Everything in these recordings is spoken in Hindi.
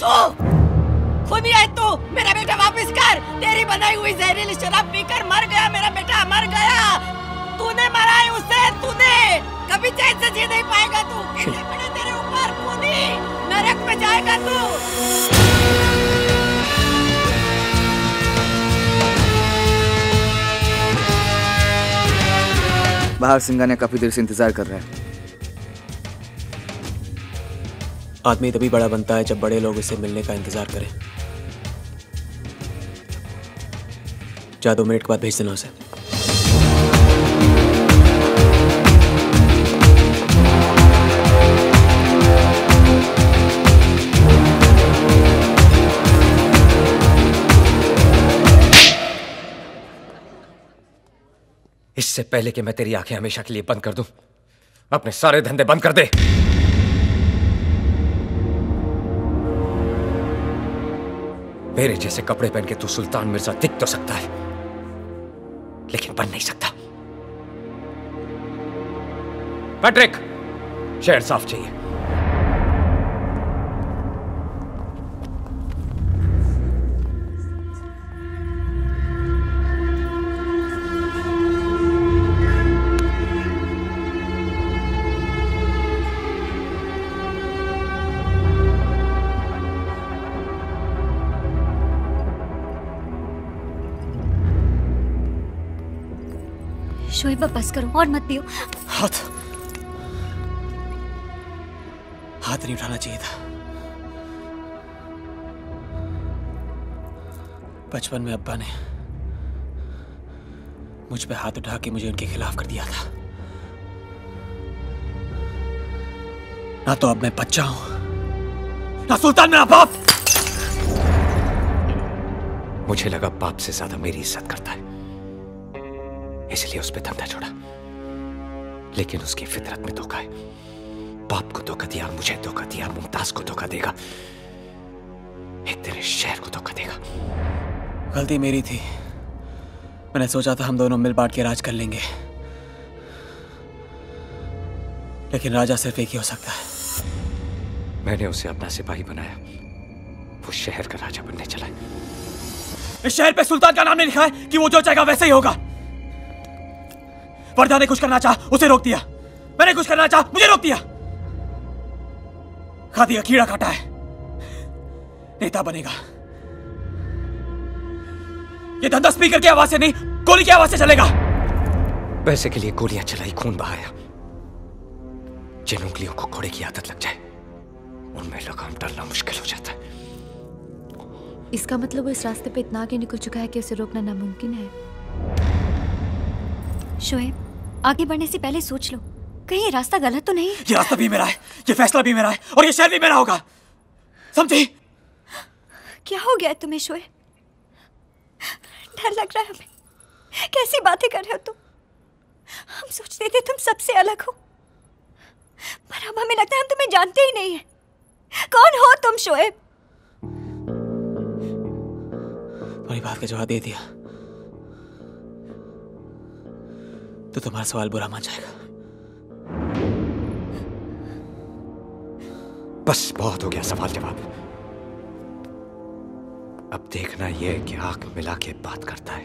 तू खूनी है तू। मेरा बेटा वापस कर। तेरी बनाई हुई जहरीली शराब पीकर मर गया मेरा बेटा, मर गया। तूने मारा है उसे, तूने। कभी चैन से जी नहीं पाएगा तू। कितने बड़े तेरे ऊपर खूनी, नरक में जाएगा तू। बाहर सिंघानिया काफी देर से इंतजार कर रहा है। आदमी तभी बड़ा बनता है जब बड़े लोग उससे मिलने का इंतजार करें। जा 2 मिनट के बाद भेज देना उसे। इससे पहले कि मैं तेरी आंखें हमेशा के लिए बंद कर दूं, अपने सारे धंधे बंद कर दे। मेरे जैसे कपड़े पहन के तू सुल्तान मिर्जा दिख तो सकता है, लेकिन बन नहीं सकता। पैट्रिक, शहर साफ चाहिए। शोएब बस करो और मत पियो। हाथ नहीं उठाना चाहिए था। बचपन में अब्बा ने मुझ पे हाथ उठा के मुझे उनके खिलाफ कर दिया था। ना तो अब मैं बच्चा हूं, ना सुल्तान मेरा बाप। मुझे लगा बाप से ज्यादा मेरी इज्जत करता है, इसलिए उस पे धंधा छोड़ा। लेकिन उसकी फितरत में धोखा है। बाप को धोखा दिया, मुझे धोखा दिया, मुमताज को धोखा देगा, एक तेरे शहर को धोखा देगा। गलती मेरी थी। मैंने सोचा था हम दोनों मिल बांट के राज कर लेंगे, लेकिन राजा सिर्फ एक ही हो सकता है। मैंने उसे अपना सिपाही बनाया, वो शहर का राजा बनने चला है। इस शहर पे सुल्तान का नाम नहीं लिखा है कि वो जो चाहेगा वैसे ही होगा। वर्दा ने कुछ करना चाहा, उसे रोक दिया। मैंने कुछ करना चाहा, मुझे रोक दिया। खादी का कीड़ा काटा है, नेता बनेगा। ये धंधा स्पीकर की आवाज से नहीं, गोली की आवाज से चलेगा। पैसे के लिए गोलियां चलाई, खून बहाया। जिन उंगलियों को घोड़े की आदत लग जाए, उनमें लगाम डालना मुश्किल हो जाता है। इसका मतलब वो इस रास्ते पे इतना आगे निकल चुका है कि उसे रोकना नामुमकिन है। शोएब, आगे बढ़ने से पहले सोच लो, कहीं ये रास्ता गलत तो नहीं। ये रास्ता भी मेरा है, ये फैसला भी मेरा है, और ये शहर भी मेरा होगा, समझी? क्या हो गया तुम्हें शोएब? डर लग रहा है हमें। कैसी बातें कर रहे हो तुम? हम सोचते थे तुम सबसे अलग हो, पर अब हमें लगता है हम तुम्हें जानते ही नहीं है। कौन हो तुम शोएब? तुम्हारी बात का जवाब दे दिया तो तुम्हारा सवाल बुरा मान जाएगा। बस बहुत हो गया सवाल जवाब। अब देखना यह कि आंख मिला के बात करता है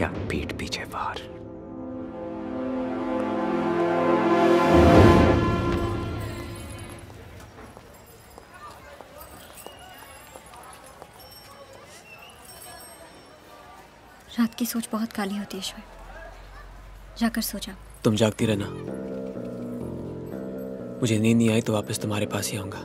या पीठ पीछे वार। रात की सोच बहुत काली होती है शोएब, जाकर सो जाओ। तुम जागती रहना, मुझे नींद नहीं आई तो वापस तुम्हारे पास ही आऊंगा।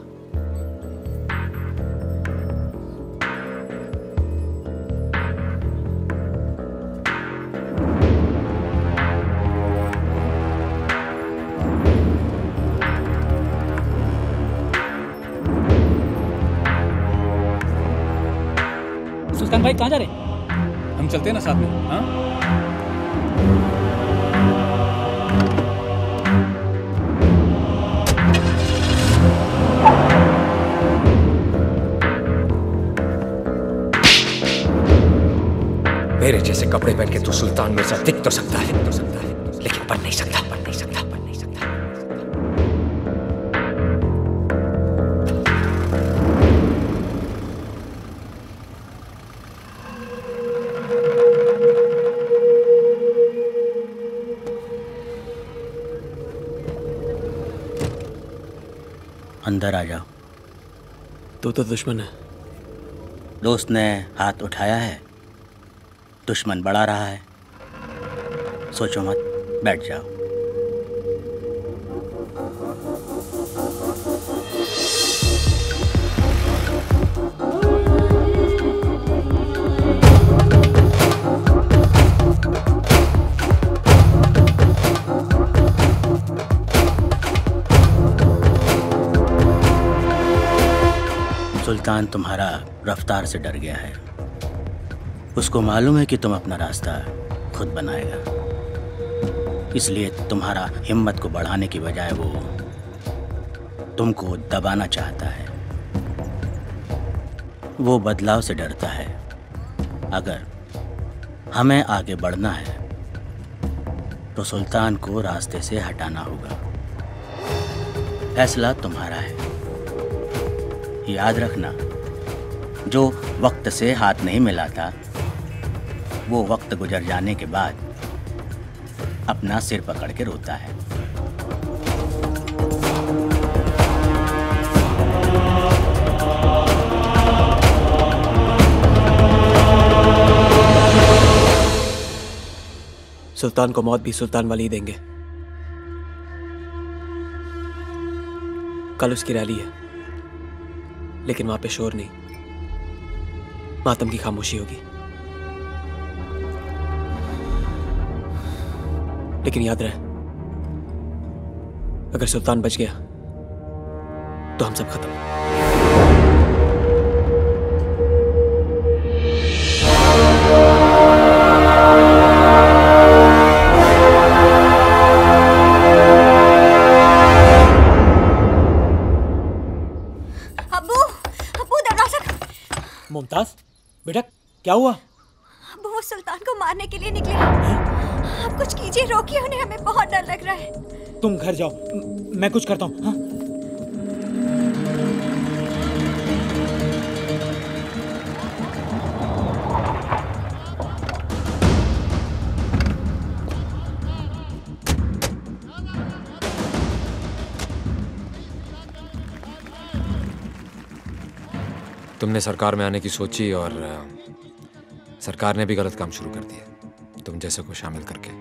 सुल्तान भाई कहाँ जा रहे हैं? हम चलते हैं ना साथ में। हाँ, मेरे जैसे कपड़े पहन के तू सुल्तान मिर्जा दिख तो सकता है, लेकिन बन नहीं सकता, बन नहीं सकता, बन नहीं सकता। अंदर आ जाओ। तू तो दुश्मन है। दोस्त ने हाथ उठाया है, दुश्मन बढ़ा रहा है। सोचो मत, बैठ जाओ। सुल्तान तुम्हारा रफ्तार से डर गया है। उसको मालूम है कि तुम अपना रास्ता खुद बनाएगा, इसलिए तुम्हारा हिम्मत को बढ़ाने की बजाय वो तुमको दबाना चाहता है। वो बदलाव से डरता है। अगर हमें आगे बढ़ना है तो सुल्तान को रास्ते से हटाना होगा। फैसला तुम्हारा है। याद रखना, जो वक्त से हाथ नहीं मिलाता वो वक्त गुजर जाने के बाद अपना सिर पकड़ के रोता है। सुल्तान को मौत भी सुल्तान वाली ही देंगे। कल उसकी रैली है, लेकिन वहां पे शोर नहीं, मातम की खामोशी होगी। लेकिन याद रहे, अगर सुल्तान बच गया तो हम सब खत्म। मुमताज बेटा, क्या हुआ? अब्बू, वो सुल्तान को मारने के लिए निकले हैं। आप कुछ कीजिए, रोकिए उन्हें, हमें बहुत डर लग रहा है। तुम घर जाओ, मैं कुछ करता हूँ। हाँ? तुमने सरकार में आने की सोची और सरकार ने भी गलत काम शुरू कर दिया, तुम जैसे को शामिल करके।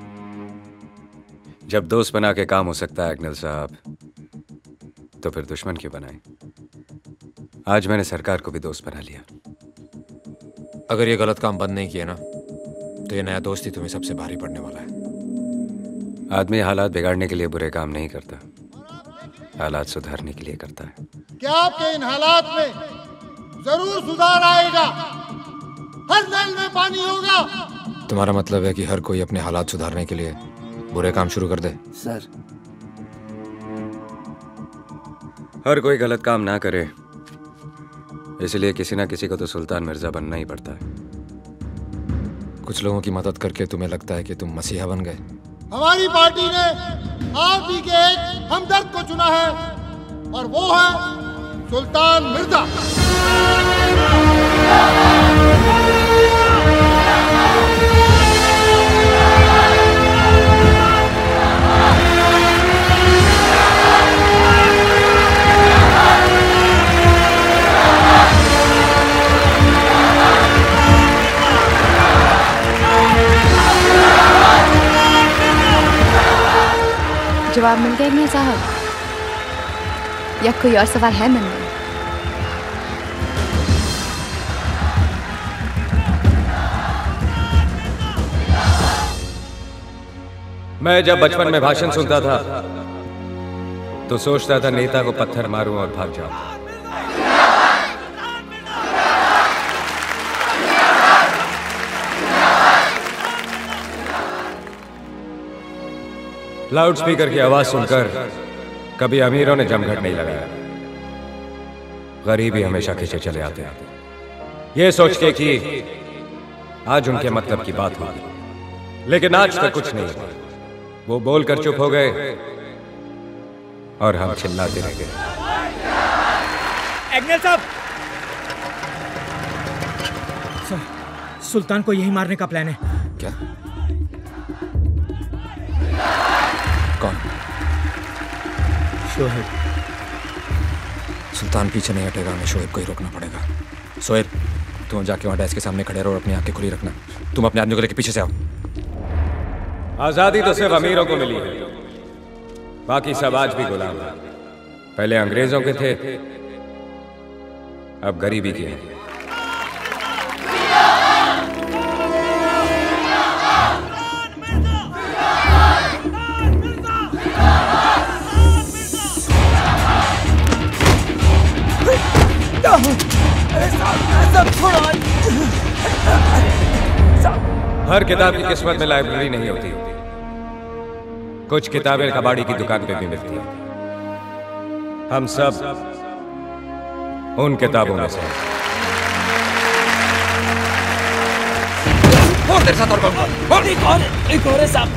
जब दोस्त बना के काम हो सकता है अग्निल साहब, तो फिर दुश्मन क्यों बनाए? आज मैंने सरकार को भी दोस्त बना लिया। अगर ये गलत काम बंद नहीं किया ना, तो ये नया दोस्त ही तुम्हें सबसे भारी पड़ने वाला है। आदमी हालात बिगाड़ने के लिए बुरे काम नहीं करता, हालात सुधारने के लिए करता है। क्या आपके इन हालात में जरूर सुधार आएगा? हर नल में पानी होगा। तुम्हारा मतलब है कि हर कोई अपने हालात सुधारने के लिए बुरे काम शुरू कर दे? सर, हर कोई गलत काम ना करे, इसलिए किसी ना किसी को तो सुल्तान मिर्जा बनना ही पड़ता है। कुछ लोगों की मदद करके तुम्हें लगता है कि तुम मसीहा बन गए? हमारी पार्टी ने आप ही के एक हमदर्द को चुना है, और वो है सुल्तान मिर्जा। जवाब मिल गया मियां साहब, या कोई और सवाल है मन में? मैं जब बचपन में भाषण सुनता था तो सोचता था नेता को पत्थर मारूं और भाग जाऊं। लाउड स्पीकर की आवाज सुनकर कभी अमीरों ने जमघट नहीं लगाया, गरीब ही हमेशा खींचे चले आते हैं, ये सोच के कि आज उनके मतलब की बात होगी। लेकिन आज तक कुछ नहीं हुआ। वो बोलकर चुप हो गए और हम चिल्लाते रह गए। अग्निल साहब, सुल्तान को यही मारने का प्लान है। क्या? कौन? शोहेब। सुल्तान पीछे नहीं हटेगा, हमें शोएब को ही रोकना पड़ेगा। शोएब, तुम जाके वहां डेस्क के सामने खड़े रहो और अपनी आंखें खुली रखना। तुम अपने आदमियों को लेकर पीछे से आओ। आजादी तो सिर्फ अमीरों को मिली है, बाकी सब आज भी गुलाम हैं। पहले अंग्रेजों के थे, अब गरीबी के हैं। हर किताब की किस्मत में लाइब्रेरी नहीं होती, कुछ किताबें कबाड़ी की दुकान पे भी मिलती हैं। हम सब उन किताबों में से हैं। एक और है साहब।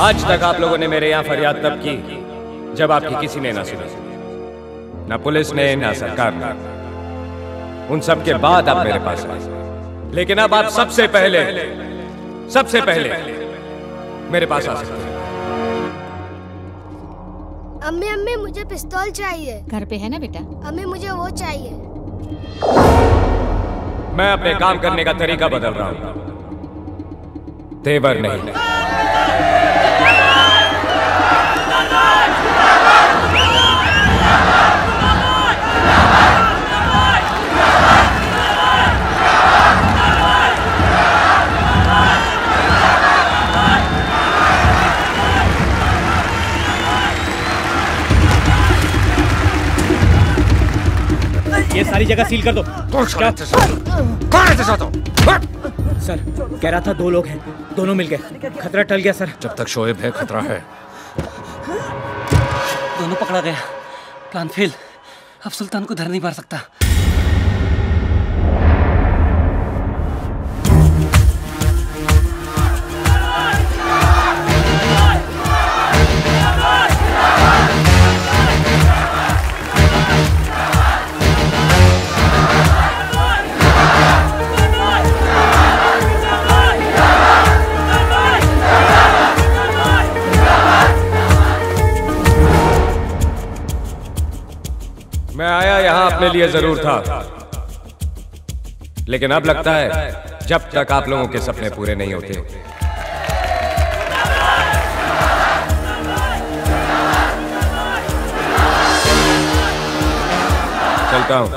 आज तक आप लोगों ने मेरे यहां फरियाद तब की जब आपकी किसी ने ना सुनी, ना पुलिस ने, ना सरकार ने। उन सब के बाद आप मेरे पास आए, लेकिन अब आप सबसे पहले मेरे पास आ सकते हैं। अम्मी अम्मी मुझे पिस्तौल चाहिए। घर पे है ना बेटा? अम्मी मुझे वो चाहिए। मैं अपने काम करने का तरीका बदल रहा हूं, तेवर नहीं। ये सारी जगह सील कर दो। सर कह रहा था 2 लोग हैं, दोनों मिल गए। खतरा टल गया सर। जब तक शोएब है खतरा है। दोनों पकड़ा गया, प्लान फेल। अब सुल्तान को धर नहीं मार सकता। मैं आया यहां अपने लिए जरूर था, लेकिन अब लगता है जब तक आप लोगों के सपने पूरे नहीं होते, चलता हूं।